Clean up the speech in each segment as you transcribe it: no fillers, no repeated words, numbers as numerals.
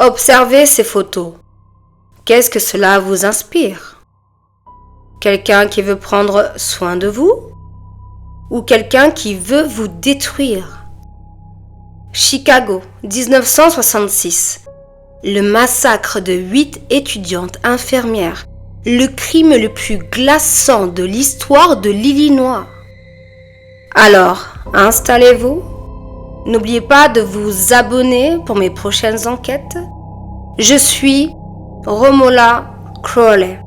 Observez ces photos. Qu'est-ce que cela vous inspire? Quelqu'un qui veut prendre soin de vous? Ou quelqu'un qui veut vous détruire? Chicago, 1966. Le massacre de 8 étudiantes infirmières. Le crime le plus glaçant de l'histoire de l'Illinois. Alors, installez-vous. N'oubliez pas de vous abonner pour mes prochaines enquêtes. Je suis Romola Crowley.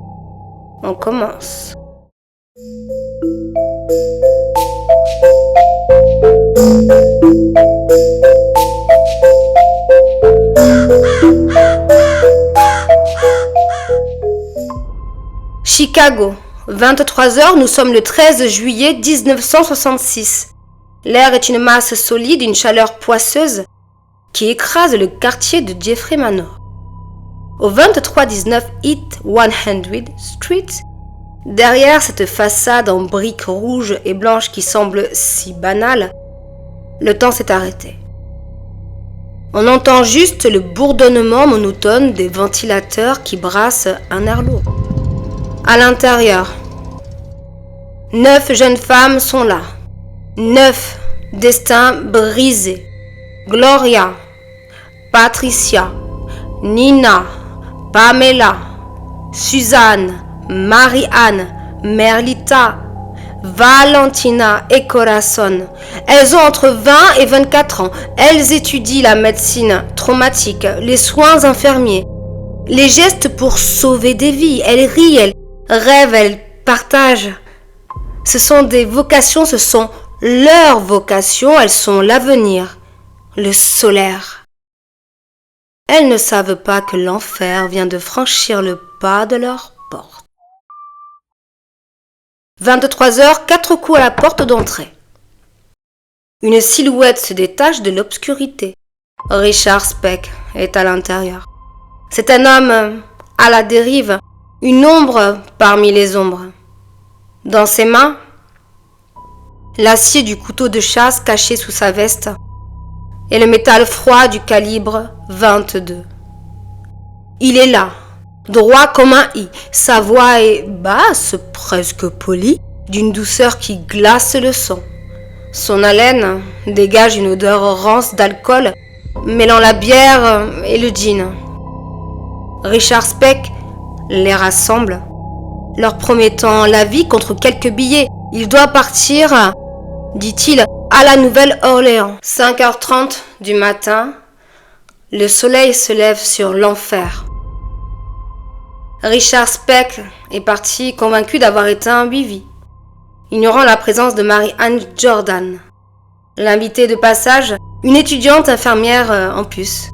On commence. Chicago, 23h, nous sommes le 13 juillet 1966. L'air est une masse solide, une chaleur poisseuse qui écrase le quartier de Jeffrey Manor. Au 2319 East 100th Street, derrière cette façade en briques rouges et blanches qui semble si banale, le temps s'est arrêté. On entend juste le bourdonnement monotone des ventilateurs qui brassent un air lourd. À l'intérieur, 9 jeunes femmes sont là. 9 destins brisés. Gloria, Patricia, Nina, Pamela, Suzanne, Marie-Anne, Merlita, Valentina et Corazon. Elles ont entre 20 et 24 ans. Elles étudient la médecine traumatique, les soins infirmiers, les gestes pour sauver des vies. Elles rient, elles rêvent, elles partagent. Ce sont des vocations, ce sont leurs vocations, elles sont l'avenir, le solaire. Elles ne savent pas que l'enfer vient de franchir le pas de leur porte. 23h, 4 coups à la porte d'entrée. Une silhouette se détache de l'obscurité. Richard Speck est à l'intérieur. C'est un homme à la dérive, une ombre parmi les ombres. Dans ses mains, l'acier du couteau de chasse caché sous sa veste et le métal froid du calibre 22. Il est là, droit comme un i. Sa voix est basse, presque polie, d'une douceur qui glace le sang. Son haleine dégage une odeur rance d'alcool, mêlant la bière et le gin. Richard Speck les rassemble, leur promettant la vie contre quelques billets. Il doit partir, dit-il, à la Nouvelle-Orléans. 5h30 du matin, le soleil se lève sur l'enfer. Richard Speck est parti convaincu d'avoir éteint 8 vies, ignorant la présence de Marie-Anne Jordan, l'invitée de passage, une étudiante infirmière en plus.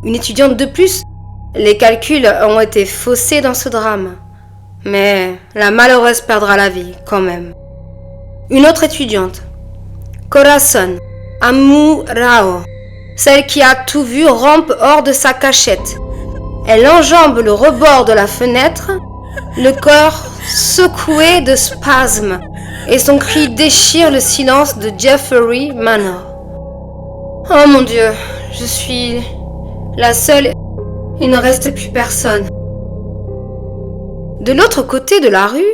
Une étudiante de plus. Les calculs ont été faussés dans ce drame, mais la malheureuse perdra la vie quand même. Une autre étudiante, Corazon Amurao, celle qui a tout vu, rampe hors de sa cachette. Elle enjambe le rebord de la fenêtre, le corps secoué de spasmes, et son cri déchire le silence de Jeffrey Manor. Oh mon Dieu, je suis la seule. Il ne reste plus personne. De l'autre côté de la rue,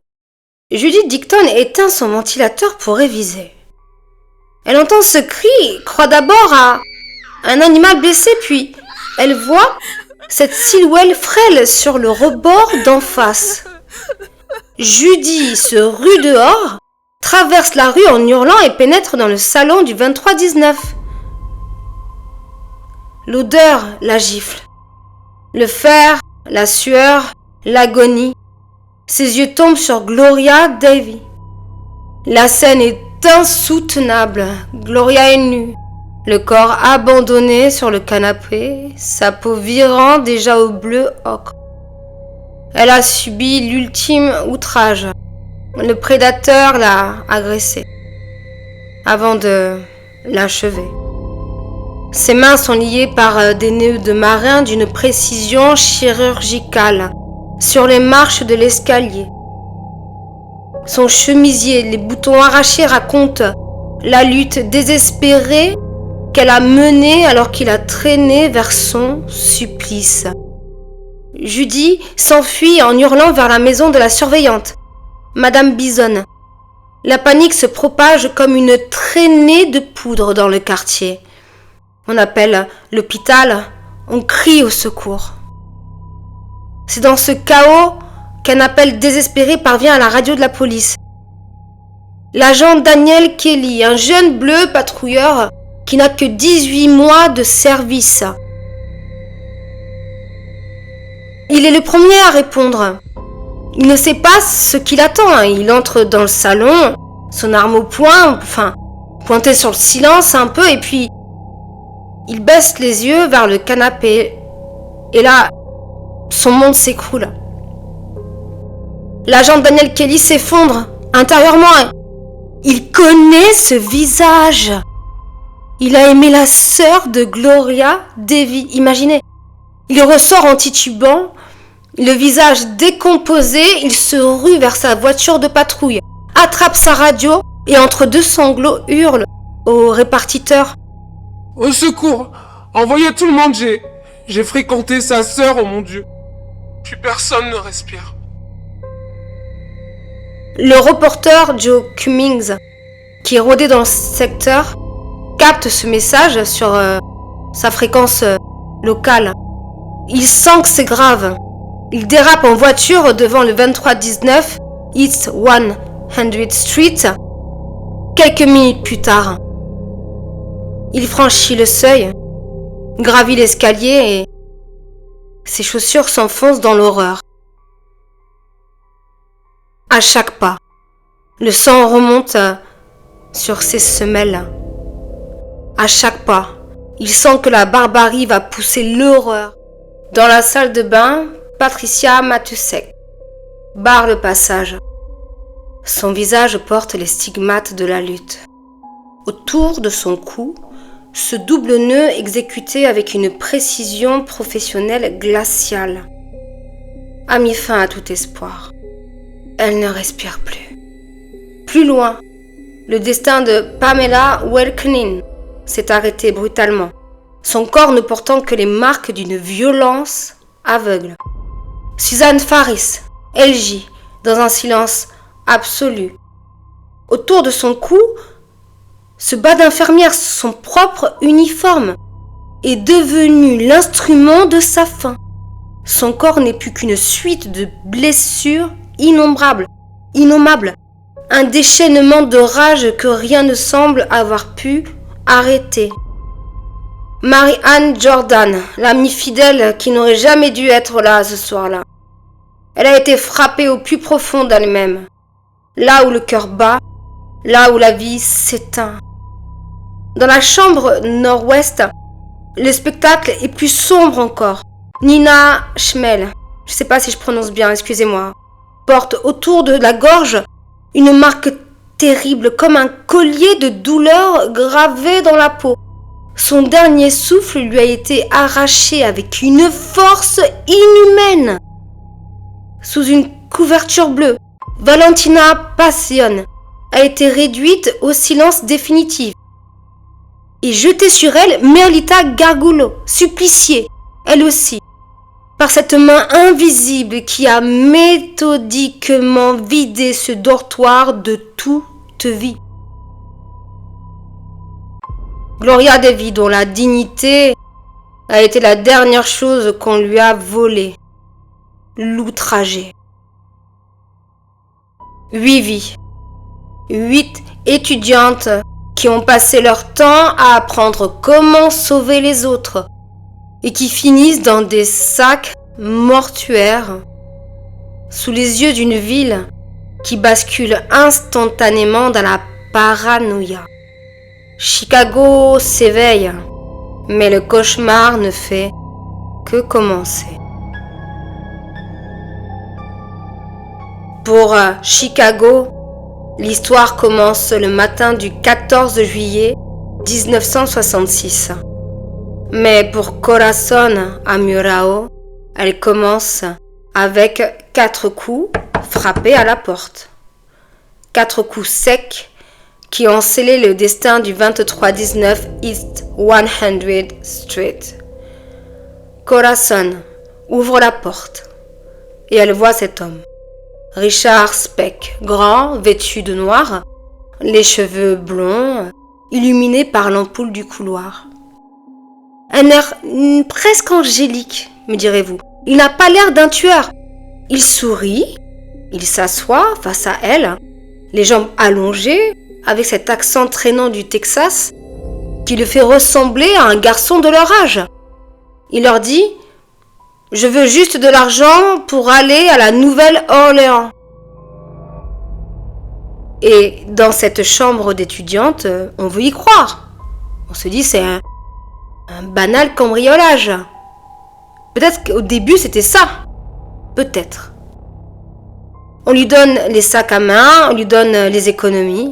Judith Dicton éteint son ventilateur pour réviser. Elle entend ce cri, croit d'abord à un animal blessé, puis elle voit cette silhouette frêle sur le rebord d'en face. Judy se rue dehors, traverse la rue en hurlant et pénètre dans le salon du 2319. L'odeur la gifle. Le fer, la sueur, l'agonie. Ses yeux tombent sur Gloria Davy. La scène est insoutenable. Gloria est nue, le corps abandonné sur le canapé, sa peau virant déjà au bleu ocre. Elle a subi l'ultime outrage. Le prédateur l'a agressée avant de l'achever. Ses mains sont liées par des nœuds de marin d'une précision chirurgicale sur les marches de l'escalier. Son chemisier, les boutons arrachés racontent la lutte désespérée qu'elle a mené alors qu'il a traîné vers son supplice. Judy s'enfuit en hurlant vers la maison de la surveillante, Madame Bison. La panique se propage comme une traînée de poudre dans le quartier. On appelle l'hôpital, on crie au secours. C'est dans ce chaos qu'un appel désespéré parvient à la radio de la police. L'agent Daniel Kelly, un jeune bleu patrouilleur qui n'a que 18 mois de service. Il est le premier à répondre. Il ne sait pas ce qu'il attend. Il entre dans le salon, son arme au poing, pointée sur le silence un peu, et puis il baisse les yeux vers le canapé. Et là, son monde s'écroule. L'agent Daniel Kelly s'effondre intérieurement. Il connaît ce visage. Il a aimé la sœur de Gloria Devi. Imaginez. Il ressort en titubant, le visage décomposé, il se rue vers sa voiture de patrouille, attrape sa radio et entre deux sanglots hurle au répartiteur. Au secours! Envoyez tout le monde, j'ai fréquenté sa sœur, oh mon Dieu. Plus personne ne respire. Le reporter Joe Cummings, qui rôdait dans le secteur, capte ce message sur sa fréquence locale. Il sent que c'est grave. Il dérape en voiture devant le 2319 East 100th Street. Quelques minutes plus tard, il franchit le seuil, gravit l'escalier et ses chaussures s'enfoncent dans l'horreur. À chaque pas, le sang remonte sur ses semelles. À chaque pas, il sent que la barbarie va pousser l'horreur. Dans la salle de bain, Patricia Matusek barre le passage. Son visage porte les stigmates de la lutte. Autour de son cou, ce double nœud exécuté avec une précision professionnelle glaciale a mis fin à tout espoir. Elle ne respire plus. Plus loin, le destin de Pamela Welkenin s'est arrêté brutalement, son corps ne portant que les marques d'une violence aveugle. Suzanne Faris, elle gît dans un silence absolu. Autour de son cou, ce bas d'infirmière, son propre uniforme, est devenu l'instrument de sa fin. Son corps n'est plus qu'une suite de blessures innombrables, innommables, un déchaînement de rage que rien ne semble avoir pu arrêter. Mary-Ann Jordan, l'amie fidèle qui n'aurait jamais dû être là ce soir-là. Elle a été frappée au plus profond d'elle-même, là où le cœur bat, là où la vie s'éteint. Dans la chambre nord-ouest, le spectacle est plus sombre encore. Nina Schmel, je ne sais pas si je prononce bien, excusez-moi, porte autour de la gorge une marque terrible comme un collier de douleur gravé dans la peau. Son dernier souffle lui a été arraché avec une force inhumaine. Sous une couverture bleue, Valentina Passion a été réduite au silence définitif. Et jetée sur elle, Merlita Gargulo, suppliciée, elle aussi, par cette main invisible qui a méthodiquement vidé ce dortoir de toute vie. Gloria Devi, dont la dignité a été la dernière chose qu'on lui a volée, l'outrager. 8 vies, 8 étudiantes qui ont passé leur temps à apprendre comment sauver les autres et qui finissent dans des sacs mortuaires sous les yeux d'une ville qui bascule instantanément dans la paranoïa. Chicago s'éveille, mais le cauchemar ne fait que commencer. Pour Chicago, l'histoire commence le matin du 14 juillet 1966. Mais pour Corazon Amurao, elle commence avec 4 coups frappés à la porte. 4 coups secs qui ont scellé le destin du 2319 East 100th Street. Corazon ouvre la porte et elle voit cet homme. Richard Speck, grand, vêtu de noir, les cheveux blonds, illuminés par l'ampoule du couloir. Un air presque angélique, me direz-vous. Il n'a pas l'air d'un tueur. Il sourit, il s'assoit face à elle, les jambes allongées, avec cet accent traînant du Texas, qui le fait ressembler à un garçon de leur âge. Il leur dit « Je veux juste de l'argent pour aller à la Nouvelle-Orléans. » Et dans cette chambre d'étudiante, on veut y croire. On se dit c'est un banal cambriolage. Peut-être qu'au début c'était ça. Peut-être. On lui donne les sacs à main, on lui donne les économies.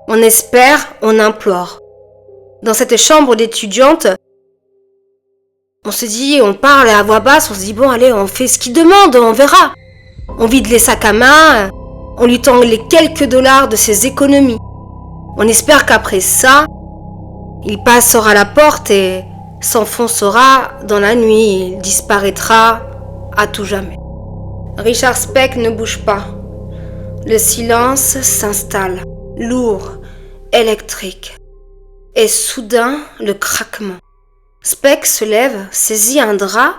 On espère, on implore. Dans cette chambre d'étudiante, on se dit, on parle à voix basse, on se dit bon allez, on fait ce qu'il demande, on verra. On vide les sacs à main, on lui tend les quelques dollars de ses économies. On espère qu'après ça, il passera la porte et s'enfoncera dans la nuit, il disparaîtra à tout jamais. Richard Speck ne bouge pas. Le silence s'installe, lourd, électrique. Et soudain, le craquement. Speck se lève, saisit un drap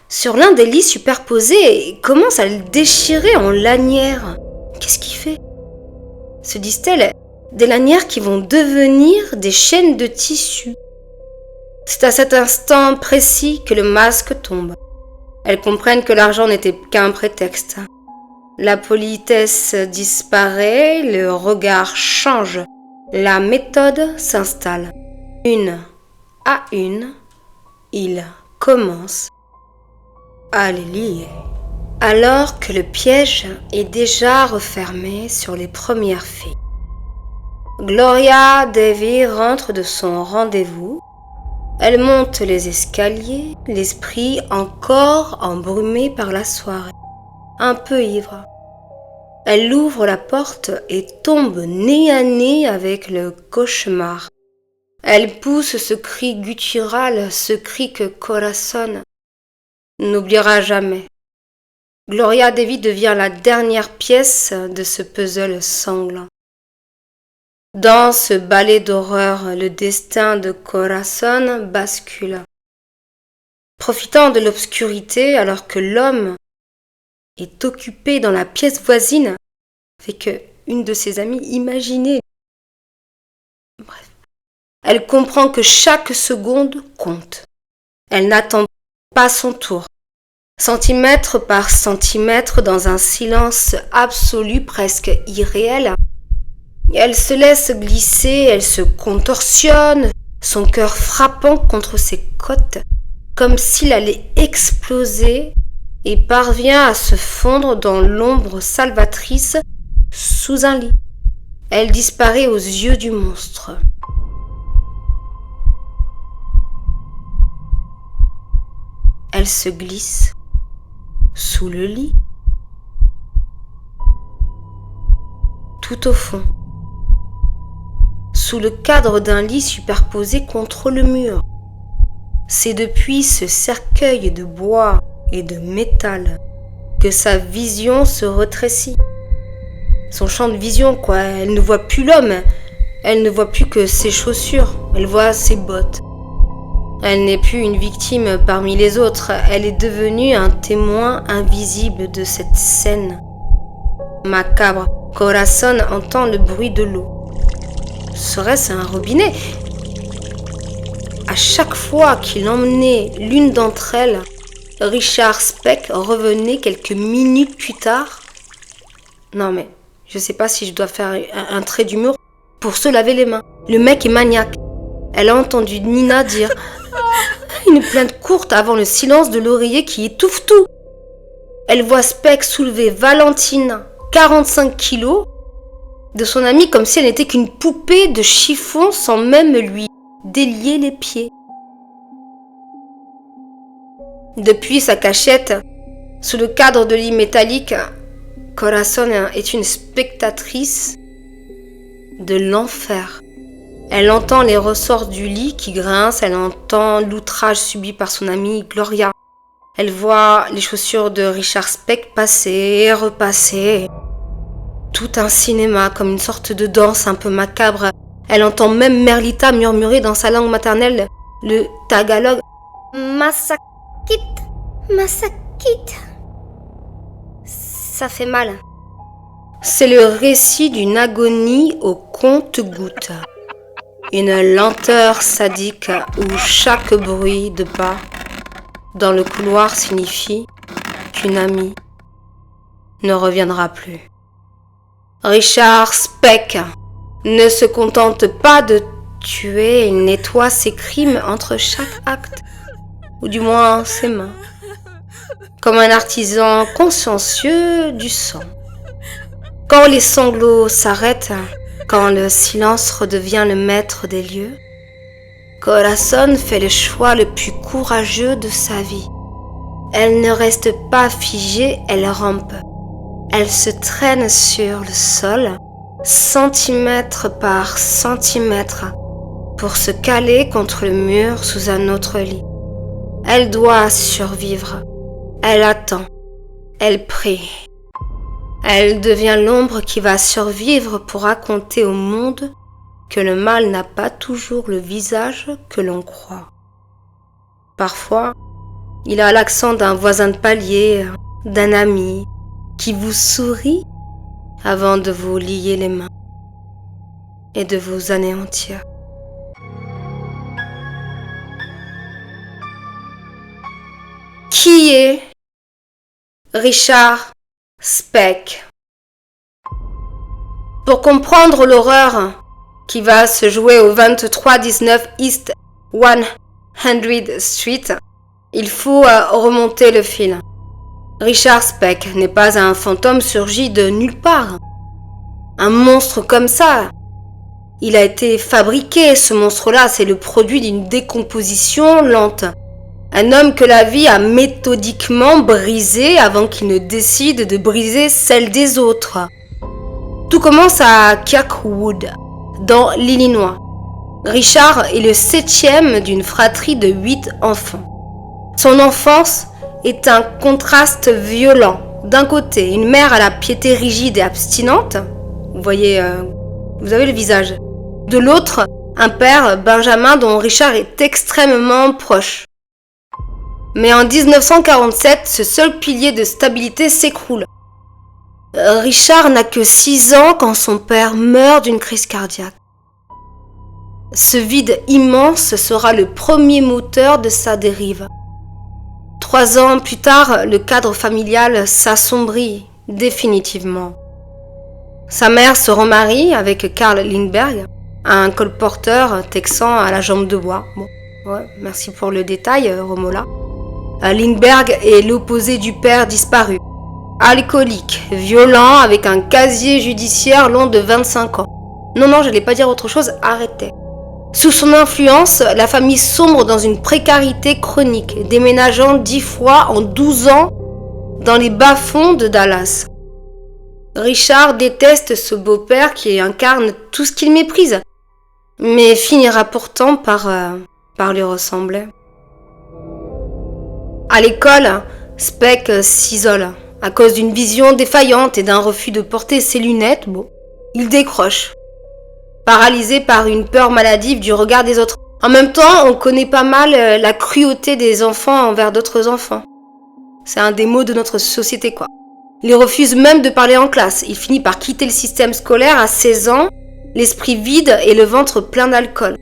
sur l'un des lits superposés et commence à le déchirer en lanières. Qu'est-ce qu'il fait ? Se disent-elles, des lanières qui vont devenir des chaînes de tissu. C'est à cet instant précis que le masque tombe. Elles comprennent que l'argent n'était qu'un prétexte. La politesse disparaît, le regard change, la méthode s'installe. Une à une, il commence à les lier. Alors que le piège est déjà refermé sur les premières filles. Gloria Davy rentre de son rendez-vous. Elle monte les escaliers, l'esprit encore embrumé par la soirée, un peu ivre. Elle ouvre la porte et tombe nez à nez avec le cauchemar. Elle pousse ce cri guttural, ce cri que Corazon n'oubliera jamais. Gloria Davy devient la dernière pièce de ce puzzle sanglant. Dans ce ballet d'horreur, le destin de Corazon bascule. Profitant de l'obscurité alors que l'homme est occupé dans la pièce voisine, fait que une de ses amies imaginait. Bref. Elle comprend que chaque seconde compte. Elle n'attend pas son tour. Centimètre par centimètre, dans un silence absolu, presque irréel, elle se laisse glisser, elle se contorsionne, son cœur frappant contre ses côtes, comme s'il allait exploser, et parvient à se fondre dans l'ombre salvatrice sous un lit. Elle disparaît aux yeux du monstre. Elle se glisse sous le lit, tout au fond, sous le cadre d'un lit superposé contre le mur. C'est depuis ce cercueil de bois et de métal que sa vision se rétrécit. Son champ de vision, quoi. Elle ne voit plus l'homme, elle ne voit plus que ses chaussures, elle voit ses bottes. Elle n'est plus une victime parmi les autres, elle est devenue un témoin invisible de cette scène macabre. Corazon entend le bruit de l'eau. Serait-ce un robinet ? À chaque fois qu'il emmenait l'une d'entre elles, Richard Speck revenait quelques minutes plus tard. Non mais, je sais pas si je dois faire un trait d'humour pour se laver les mains. Le mec est maniaque. Elle a entendu Nina dire une plainte courte avant le silence de l'oreiller qui étouffe tout. Elle voit Speck soulever Valentine, 45 kilos, de son amie comme si elle n'était qu'une poupée de chiffon sans même lui délier les pieds. Depuis sa cachette, sous le cadre de lit métallique, Corazon est une spectatrice de l'enfer. Elle entend les ressorts du lit qui grincent, elle entend l'outrage subi par son amie Gloria. Elle voit les chaussures de Richard Speck passer et repasser. Tout un cinéma, comme une sorte de danse un peu macabre. Elle entend même Merlita murmurer dans sa langue maternelle le tagalog. Masakit, masakit. Ça fait mal. C'est le récit d'une agonie au compte-gouttes. Une lenteur sadique où chaque bruit de pas dans le couloir signifie qu'une amie ne reviendra plus. Richard Speck ne se contente pas de tuer, il nettoie ses crimes entre chaque acte, ou du moins ses mains, comme un artisan consciencieux du sang. Quand les sanglots s'arrêtent, quand le silence redevient le maître des lieux, Corazon fait le choix le plus courageux de sa vie. Elle ne reste pas figée, elle rampe. Elle se traîne sur le sol, centimètre par centimètre, pour se caler contre le mur sous un autre lit. Elle doit survivre. Elle attend. Elle prie. Elle devient l'ombre qui va survivre pour raconter au monde que le mal n'a pas toujours le visage que l'on croit. Parfois, il a l'accent d'un voisin de palier, d'un ami, qui vous sourit avant de vous lier les mains et de vous anéantir. Qui est Richard Speck? Pour comprendre l'horreur qui va se jouer au 2319 East 100th Street, il faut remonter le fil. Richard Speck n'est pas un fantôme surgi de nulle part. Un monstre comme ça, il a été fabriqué, ce monstre-là, c'est le produit d'une décomposition lente. Un homme que la vie a méthodiquement brisé avant qu'il ne décide de briser celle des autres. Tout commence à Kirkwood, dans l'Illinois. Richard est le 7e d'une fratrie de 8 enfants. Son enfance est un contraste violent. D'un côté, une mère à la piété rigide et abstinente. Vous voyez, vous avez le visage. De l'autre, un père, Benjamin, dont Richard est extrêmement proche. Mais en 1947, ce seul pilier de stabilité s'écroule. Richard n'a que 6 ans quand son père meurt d'une crise cardiaque. Ce vide immense sera le premier moteur de sa dérive. 3 ans plus tard, le cadre familial s'assombrit définitivement. Sa mère se remarie avec Carl Lindbergh, un colporteur texan à la jambe de bois. Bon, ouais, merci pour le détail, Romola. Lindbergh est l'opposé du père disparu. Alcoolique, violent, avec un casier judiciaire long de 25 ans. Non, j'allais pas dire autre chose, arrêtez. Sous son influence, la famille sombre dans une précarité chronique, déménageant 10 fois en 12 ans dans les bas-fonds de Dallas. Richard déteste ce beau-père qui incarne tout ce qu'il méprise, mais finira pourtant par lui ressembler. À l'école, Speck s'isole. À cause d'une vision défaillante et d'un refus de porter ses lunettes, il décroche. Paralysé par une peur maladive du regard des autres. En même temps, on connaît pas mal la cruauté des enfants envers d'autres enfants. C'est un des maux de notre société, quoi. Il refuse même de parler en classe. Il finit par quitter le système scolaire à 16 ans, l'esprit vide et le ventre plein d'alcool.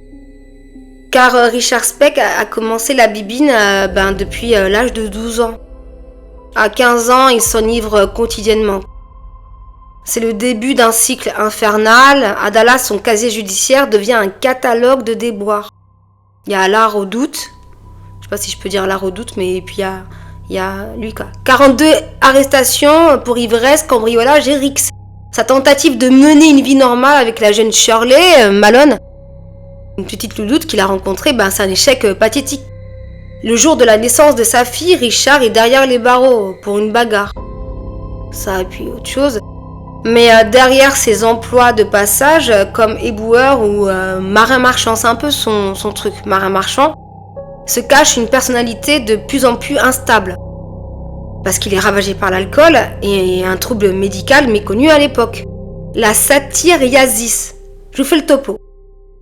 Car Richard Speck a commencé la bibine depuis l'âge de 12 ans. À 15 ans, il s'enivre quotidiennement. C'est le début d'un cycle infernal. À Dallas, son casier judiciaire devient un catalogue de déboires. Il y a la redoute. Je sais pas si je peux dire la redoute, mais puis il y a lui, quoi. 42 arrestations pour ivresse, cambriolage et rix. Sa tentative de mener une vie normale avec la jeune Shirley Malone, une petite louloute qu'il a rencontrée, c'est un échec pathétique. Le jour de la naissance de sa fille, Richard est derrière les barreaux pour une bagarre. Ça et puis autre chose. Mais derrière ses emplois de passage, comme éboueur ou marin marchand, c'est un peu son truc, marin marchand, se cache une personnalité de plus en plus instable. Parce qu'il est ravagé par l'alcool et un trouble médical méconnu à l'époque. La satyriasis. Je vous fais le topo.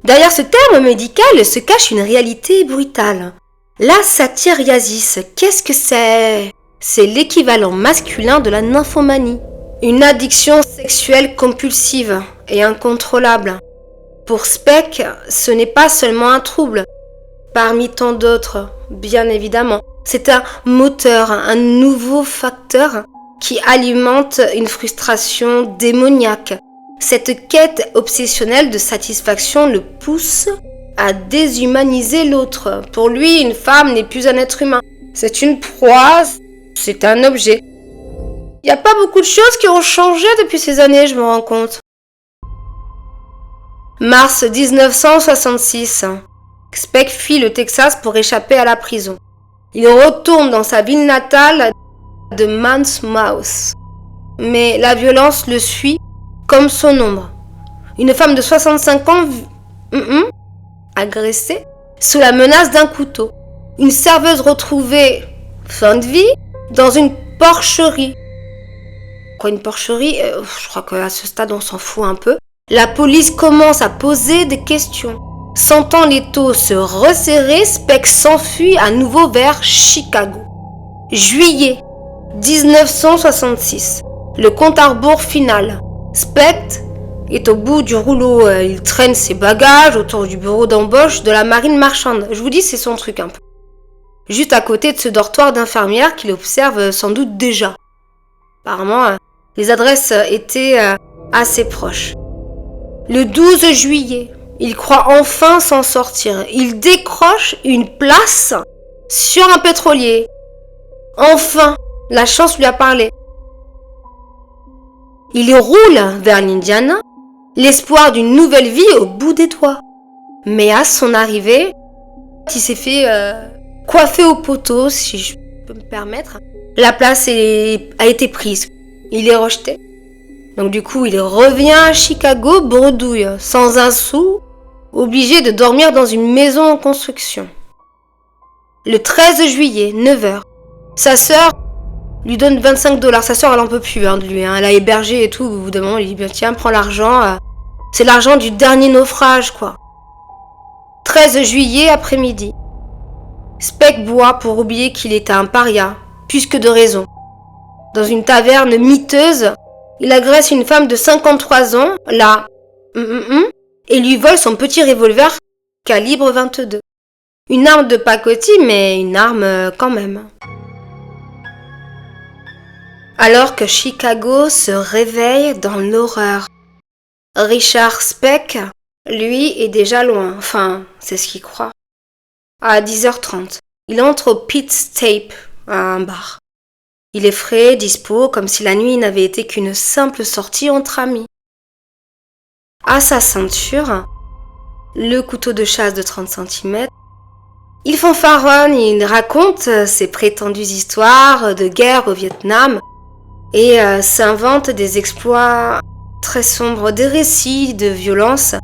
Derrière ce terme médical se cache une réalité brutale. La satyriasis, qu'est-ce que c'est ? C'est l'équivalent masculin de la nymphomanie. Une addiction sexuelle compulsive et incontrôlable. Pour Speck, ce n'est pas seulement un trouble, parmi tant d'autres, bien évidemment. C'est un moteur, un nouveau facteur qui alimente une frustration démoniaque. Cette quête obsessionnelle de satisfaction le pousse à déshumaniser l'autre. Pour lui, une femme n'est plus un être humain. C'est une proie, c'est un objet. Il n'y a pas beaucoup de choses qui ont changé depuis ces années, je me rends compte. Mars 1966. Speck fuit le Texas pour échapper à la prison. Il retourne dans sa ville natale de Monmouth. Mais la violence le suit comme son ombre. Une femme de 65 ans agressée sous la menace d'un couteau. Une serveuse retrouvée fin de vie dans une porcherie. Quoi, une porcherie ? Je crois qu'à ce stade on s'en fout un peu. La police commence à poser des questions. Sentant les taux se resserrer, Speck s'enfuit à nouveau vers Chicago. Juillet 1966. Le compte à rebours final. Speck est au bout du rouleau. Il traîne ses bagages autour du bureau d'embauche de la marine marchande. Je vous dis, c'est son truc un peu. Juste à côté de ce dortoir d'infirmière qu'il observe sans doute déjà. Apparemment, les adresses étaient assez proches. Le 12 juillet, il croit enfin s'en sortir. Il décroche une place sur un pétrolier. Enfin, la chance lui a parlé. Il roule vers l'Indiana, l'espoir d'une nouvelle vie au bout des doigts. Mais à son arrivée, il s'est fait coiffer au poteau, si je peux me permettre. La place a été prise. Il est rejeté. Donc du coup, il revient à Chicago, bredouille, sans un sou, obligé de dormir dans une maison en construction. Le 13 juillet, 9h, sa sœur lui donne $25. Sa sœur, elle en peut plus de lui. Elle a hébergé et tout. Au bout d'un moment, il dit, tiens, prends l'argent. C'est l'argent du dernier naufrage, quoi. 13 juillet, après-midi. Speck boit pour oublier qu'il est un paria, plus que de raison. Dans une taverne miteuse, il agresse une femme de 53 ans, et lui vole son petit revolver calibre 22. Une arme de pacotille, mais une arme quand même. Alors que Chicago se réveille dans l'horreur, Richard Speck, lui, est déjà loin. Enfin, c'est ce qu'il croit. À 10h30, il entre au Pete's Tape, un bar. Il est frais, dispo, comme si la nuit n'avait été qu'une simple sortie entre amis. À sa ceinture, le couteau de chasse de 30 cm. Il fanfaronne, il raconte ses prétendues histoires de guerre au Vietnam et s'invente des exploits très sombres, des récits de violence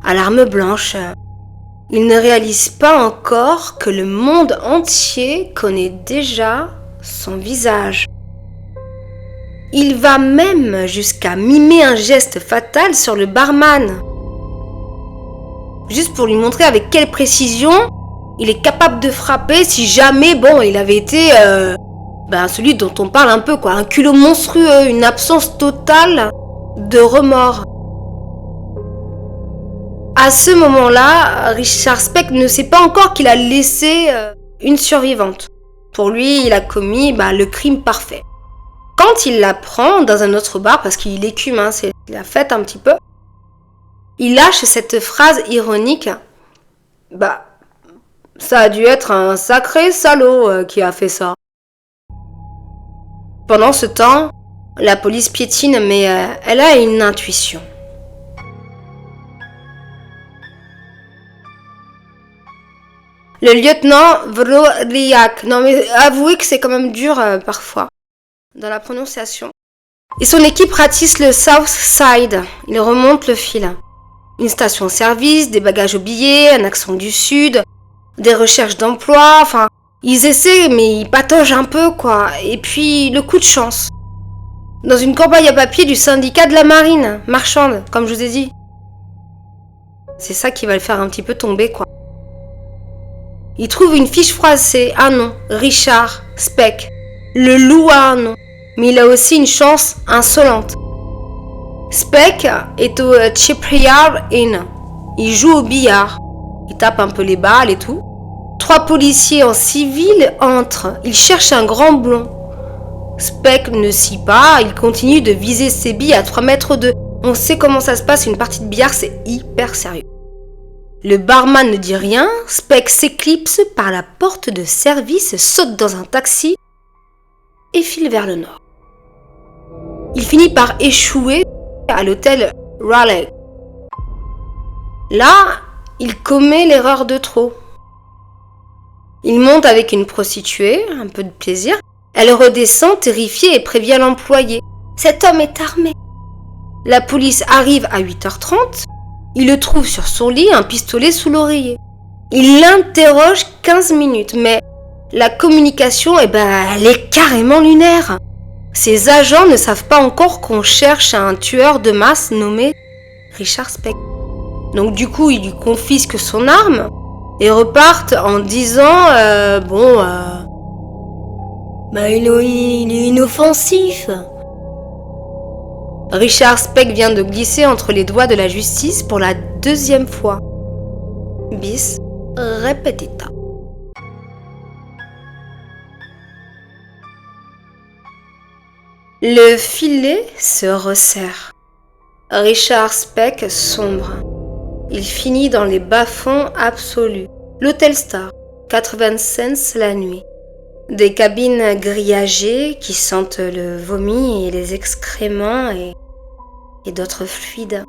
à l'arme blanche. Il ne réalise pas encore que le monde entier connaît déjà son visage. Il va même jusqu'à mimer un geste fatal sur le barman. Juste pour lui montrer avec quelle précision il est capable de frapper si jamais, il avait été celui dont on parle un peu, quoi. Un culot monstrueux, une absence totale de remords. À ce moment-là, Richard Speck ne sait pas encore qu'il a laissé une survivante. Pour lui, il a commis le crime parfait. Quand il la prend dans un autre bar, parce qu'il écume, c'est la fête un petit peu, il lâche cette phrase ironique. Ça a dû être un sacré salaud qui a fait ça. Pendant ce temps, la police piétine, mais elle a une intuition. Le lieutenant Vroliak. Non mais avouez que c'est quand même dur parfois dans la prononciation. Et son équipe ratisse le South Side. Il remonte le fil. Une station-service, des bagages oubliés, un accent du Sud, des recherches d'emploi, enfin, ils essaient, mais ils pataugent un peu, quoi. Et puis, le coup de chance. Dans une corbeille à papier du syndicat de la marine, marchande, comme je vous ai dit. C'est ça qui va le faire un petit peu tomber, quoi. Il trouve une fiche froissée, un nom, Richard Speck. Le loup a un nom, mais il a aussi une chance insolente. Speck est au Shipyard Inn. Il joue au billard. Il tape un peu les balles et tout. 3 policiers en civil entrent. Ils cherchent un grand blond. Speck ne scie pas. Il continue de viser ses billes à 3 mètres d'eux. On sait comment ça se passe, une partie de billard, c'est hyper sérieux. Le barman ne dit rien. Speck s'éclipse par la porte de service, saute dans un taxi et file vers le nord. Il finit par échouer à l'hôtel Raleigh. Là, il commet l'erreur de trop. Il monte avec une prostituée, un peu de plaisir. Elle redescend terrifiée et prévient l'employé. Cet homme est armé. La police arrive à 8h30. Il le trouve sur son lit, un pistolet sous l'oreiller. Il l'interroge 15 minutes, mais la communication, elle est carrément lunaire. Ses agents ne savent pas encore qu'on cherche un tueur de masse nommé Richard Speck. Donc du coup, ils lui confisquent son arme et repartent en disant il est inoffensif. Richard Speck vient de glisser entre les doigts de la justice pour la 2e fois. Bis repetita. Le filet se resserre. Richard Speck sombre. Il finit dans les bas-fonds absolus. L'Hôtel Star, 80 cents la nuit. Des cabines grillagées qui sentent le vomi et les excréments et d'autres fluides.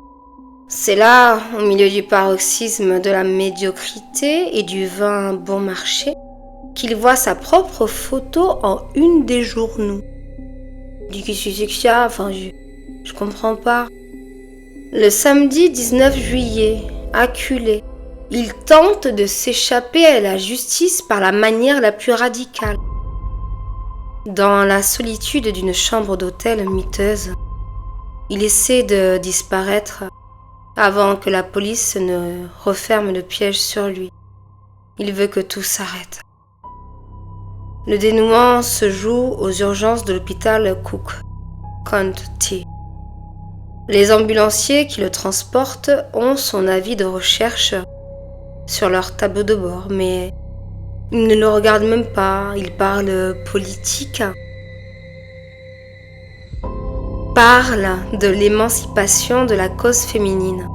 C'est là, au milieu du paroxysme de la médiocrité et du vin bon marché, qu'il voit sa propre photo en une des journaux. Du qui c'est que ça, je comprends pas. Le samedi 19 juillet, acculé, il tente de s'échapper à la justice par la manière la plus radicale. Dans la solitude d'une chambre d'hôtel miteuse, il essaie de disparaître avant que la police ne referme le piège sur lui. Il veut que tout s'arrête. Le dénouement se joue aux urgences de l'hôpital Cook County. Les ambulanciers qui le transportent ont son avis de recherche sur leur tableau de bord, mais ils ne le regardent même pas. Ils parlent politique, parlent de l'émancipation de la cause féminine.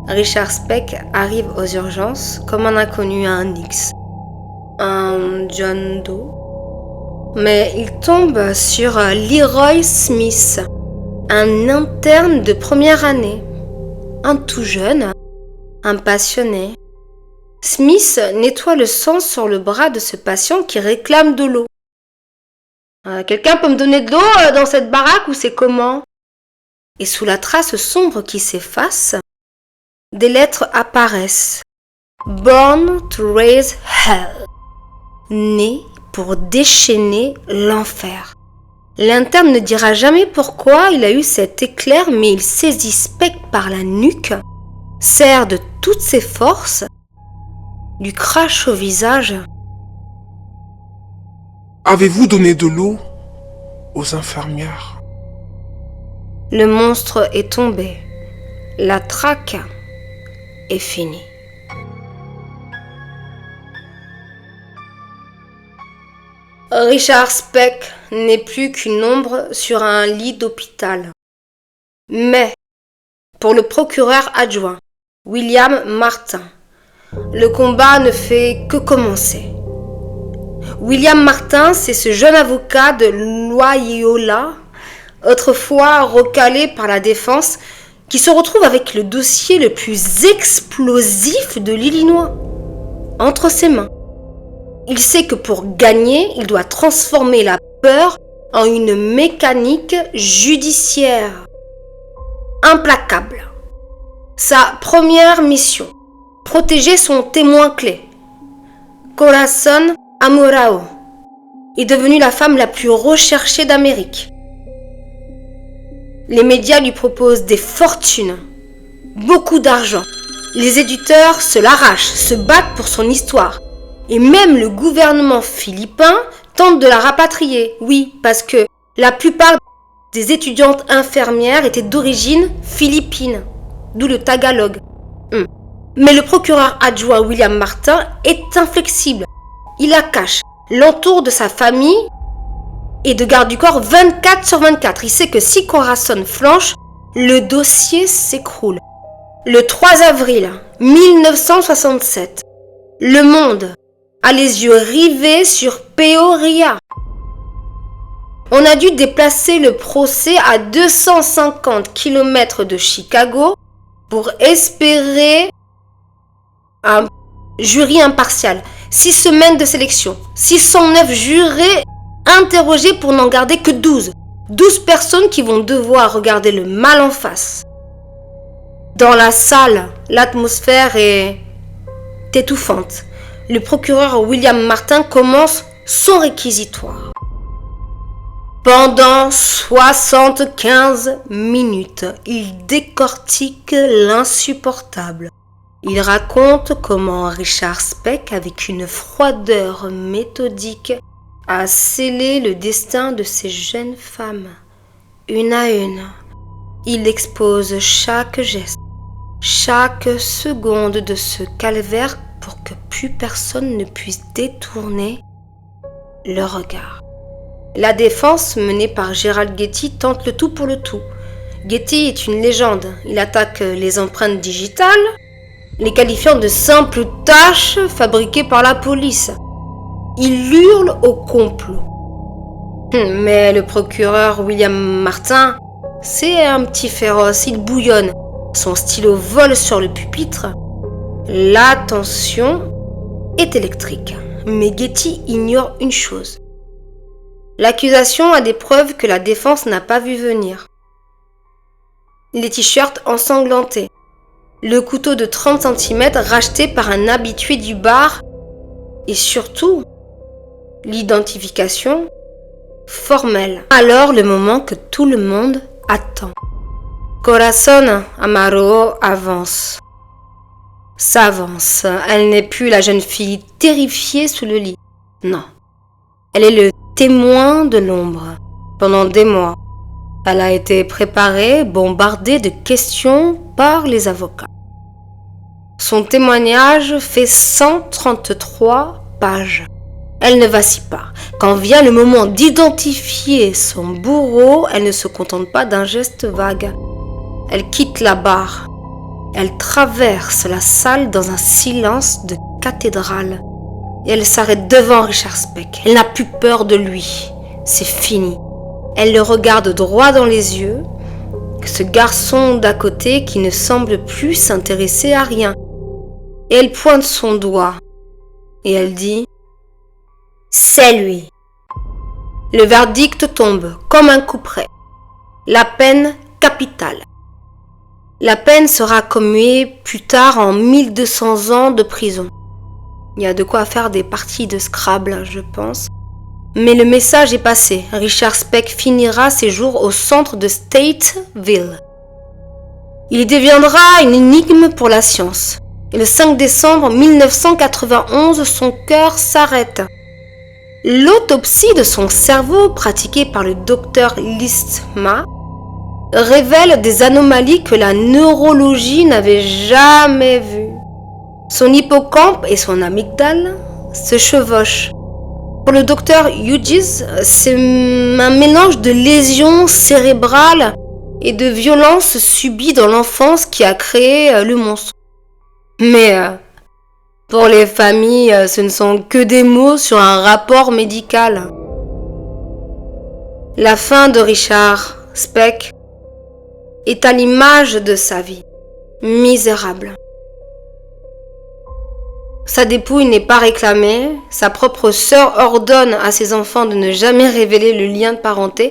Richard Speck arrive aux urgences comme un inconnu à un X, un John Doe. Mais il tombe sur Leroy Smith, un interne de première année, un tout jeune, un passionné. Smith nettoie le sang sur le bras de ce patient qui réclame de l'eau. Quelqu'un peut me donner de l'eau dans cette baraque ou c'est comment? Et sous la trace sombre qui s'efface, des lettres apparaissent. Born to raise hell. Né pour déchaîner l'enfer. L'interne ne dira jamais pourquoi il a eu cet éclair, mais il saisit Speck par la nuque, serre de toutes ses forces, lui crache au visage. Avez-vous donné de l'eau aux infirmières? Le monstre est tombé. La traque est finie. Richard Speck n'est plus qu'une ombre sur un lit d'hôpital. Mais, pour le procureur adjoint, William Martin, le combat ne fait que commencer. William Martin, c'est ce jeune avocat de Loyola, autrefois recalé par la défense, qui se retrouve avec le dossier le plus explosif de l'Illinois entre ses mains. Il sait que pour gagner, il doit transformer la peur en une mécanique judiciaire implacable. Sa première mission, protéger son témoin clé, Corazon Amurao, est devenue la femme la plus recherchée d'Amérique. Les médias lui proposent des fortunes, beaucoup d'argent. Les éditeurs se l'arrachent, se battent pour son histoire. Et même le gouvernement philippin tente de la rapatrier. Oui, parce que la plupart des étudiantes infirmières étaient d'origine philippine, d'où le tagalog. Mais le procureur adjoint William Martin est inflexible. Il la cache, l'entoure de sa famille et de garde du corps 24/24. Il sait que si Corazon flanche, le dossier s'écroule. Le 3 avril 1967, Le Monde a les yeux rivés sur Peoria. On a dû déplacer le procès à 250 km de Chicago pour espérer un jury impartial. 6 semaines de sélection, 609 jurés interrogés pour n'en garder que 12. 12 personnes qui vont devoir regarder le mal en face. Dans la salle, l'atmosphère est étouffante. Le procureur William Martin commence son réquisitoire. Pendant 75 minutes, il décortique l'insupportable. Il raconte comment Richard Speck, avec une froideur méthodique, a scellé le destin de ces jeunes femmes, une à une. Il expose chaque geste, chaque seconde de ce calvaire pour que plus personne ne puisse détourner le regard. La défense menée par Gerald Getty tente le tout pour le tout. Getty est une légende. Il attaque les empreintes digitales, les qualifiant de simples tâches fabriquées par la police. Il hurle au complot. Mais le procureur William Martin, c'est un petit féroce, il bouillonne. Son stylo vole sur le pupitre. La tension est électrique. Mais Getty ignore une chose. L'accusation a des preuves que la défense n'a pas vu venir. Les t-shirts ensanglantés. Le couteau de 30 cm racheté par un habitué du bar. Et surtout, l'identification formelle. Alors le moment que tout le monde attend. Corazon Amurao s'avance. Elle n'est plus la jeune fille terrifiée sous le lit. Non. Elle est le témoin de l'ombre. Pendant des mois, elle a été préparée, bombardée de questions par les avocats. Son témoignage fait 133 pages. Elle ne vacille pas. Quand vient le moment d'identifier son bourreau, elle ne se contente pas d'un geste vague. Elle quitte la barre. Elle traverse la salle dans un silence de cathédrale. Et elle s'arrête devant Richard Speck. Elle n'a plus peur de lui. C'est fini. Elle le regarde droit dans les yeux. Ce garçon d'à côté qui ne semble plus s'intéresser à rien. Et elle pointe son doigt. Et elle dit « C'est lui ». Le verdict tombe comme un couperet. La peine capitale. La peine sera commuée plus tard en 1200 ans de prison. Il y a de quoi faire des parties de Scrabble, je pense. Mais le message est passé. Richard Speck finira ses jours au centre de Stateville. Il deviendra une énigme pour la science. Et le 5 décembre 1991, son cœur s'arrête. L'autopsie de son cerveau, pratiquée par le docteur Listma, révèle des anomalies que la neurologie n'avait jamais vues. Son hippocampe et son amygdale se chevauchent. Pour le docteur Hughes, c'est un mélange de lésions cérébrales et de violences subies dans l'enfance qui a créé le monstre. Mais pour les familles, ce ne sont que des mots sur un rapport médical. La fin de Richard Speck est à l'image de sa vie, misérable. Sa dépouille n'est pas réclamée, sa propre sœur ordonne à ses enfants de ne jamais révéler le lien de parenté.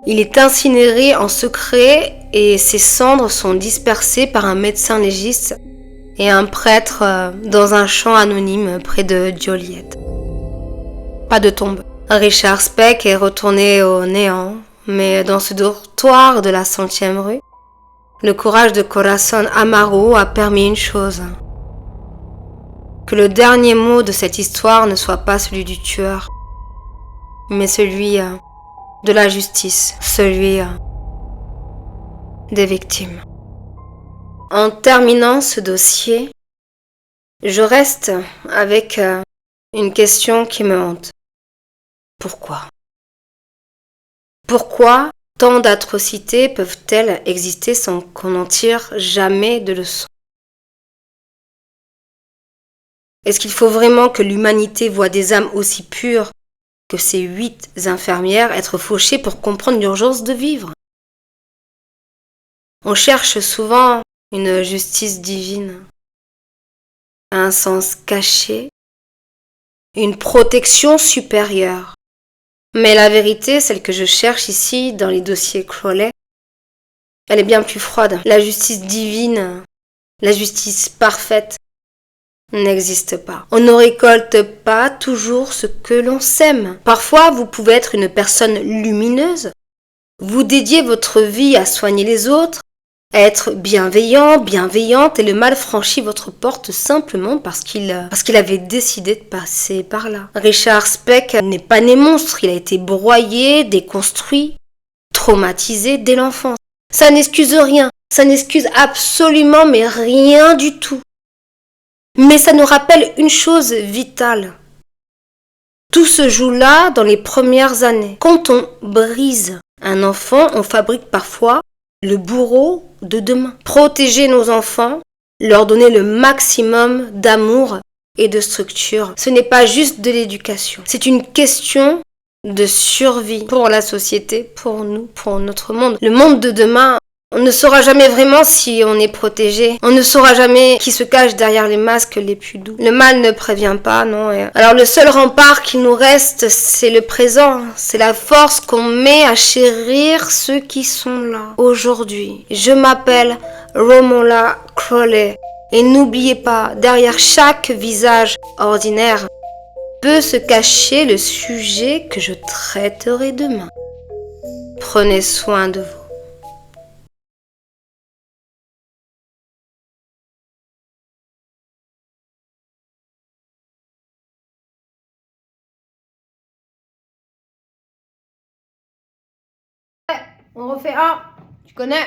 Il est incinéré en secret et ses cendres sont dispersées par un médecin légiste et un prêtre dans un champ anonyme près de Joliet. Pas de tombe. Richard Speck est retourné au néant, mais dans ce dortoir de la 100e rue, le courage de Corazon Amaro a permis une chose. Que le dernier mot de cette histoire ne soit pas celui du tueur, mais celui de la justice, celui des victimes. En terminant ce dossier, je reste avec une question qui me hante. Pourquoi ? Pourquoi tant d'atrocités peuvent-elles exister sans qu'on en tire jamais de leçons ? Est-ce qu'il faut vraiment que l'humanité voie des âmes aussi pures que ces 8 infirmières être fauchées pour comprendre l'urgence de vivre ? On cherche souvent une justice divine, un sens caché, une protection supérieure. Mais la vérité, celle que je cherche ici dans les dossiers Crowley, elle est bien plus froide. La justice divine, la justice parfaite, n'existe pas. On ne récolte pas toujours ce que l'on sème. Parfois, vous pouvez être une personne lumineuse, vous dédiez votre vie à soigner les autres, à être bienveillant, bienveillante, et le mal franchit votre porte simplement parce qu'il avait décidé de passer par là. Richard Speck n'est pas né monstre, il a été broyé, déconstruit, traumatisé dès l'enfance. Ça n'excuse rien, ça n'excuse absolument mais rien du tout. Mais ça nous rappelle une chose vitale. Tout se joue là dans les premières années. Quand on brise un enfant, on fabrique parfois le bourreau de demain. Protéger nos enfants, leur donner le maximum d'amour et de structure. Ce n'est pas juste de l'éducation. C'est une question de survie pour la société, pour nous, pour notre monde. Le monde de demain, on ne saura jamais vraiment si on est protégé. On ne saura jamais qui se cache derrière les masques les plus doux. Le mal ne prévient pas, non. Alors le seul rempart qui nous reste, c'est le présent. C'est la force qu'on met à chérir ceux qui sont là. Aujourd'hui, je m'appelle Romola Crowley. Et n'oubliez pas, derrière chaque visage ordinaire peut se cacher le sujet que je traiterai demain. Prenez soin de vous. On refait un, tu connais?